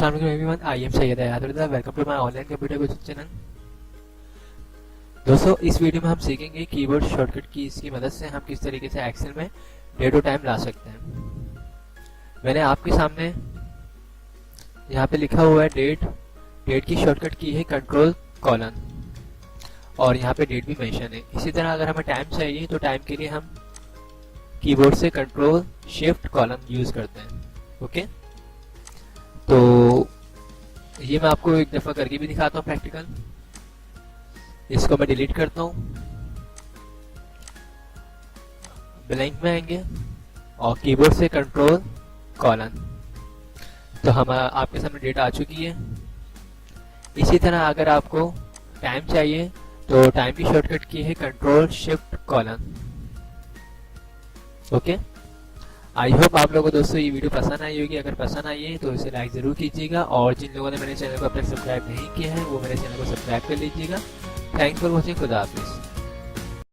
अस्सलाम वालेकुम everyone, I am Syed Hayatullah. Welcome to my online computer coaching channel. दोस्तों, इस वीडियो में हम सीखेंगे कीबोर्ड शॉर्टकट कीज की मदद से हम किस तरीके से एक्सेल में डेट और टाइम ला सकते हैं। मैंने आपके सामने यहाँ पे लिखा हुआ है डेट की शॉर्टकट की है कंट्रोल कॉलन, और यहाँ पे डेट भी मेंशन है। इसी तरह अगर हमें टाइम चाहिए तो टाइम के लिए हम कीबोर्ड से कंट्रोल शिफ्ट कॉलन यूज करते हैं। ओके, तो ये मैं आपको एक दफा करके भी दिखाता हूँ प्रैक्टिकल। इसको मैं डिलीट करता हूँ, ब्लैंक में आएंगे और कीबोर्ड से कंट्रोल कॉलन, तो हम आपके सामने डेट आ चुकी है। इसी तरह अगर आपको टाइम चाहिए तो टाइम की शॉर्टकट की है control shift colon. Okay, I hope आप लोगों को दोस्तों ये वीडियो पसंद आई होगी। अगर पसंद आई है तो इसे लाइक जरूर कीजिएगा, और जिन लोगों ने मेरे चैनल को अब तक सब्सक्राइब नहीं किया है वो मेरे चैनल को सब्सक्राइब कर लीजिएगा। Thanks for watching. खुदा हाफिज़।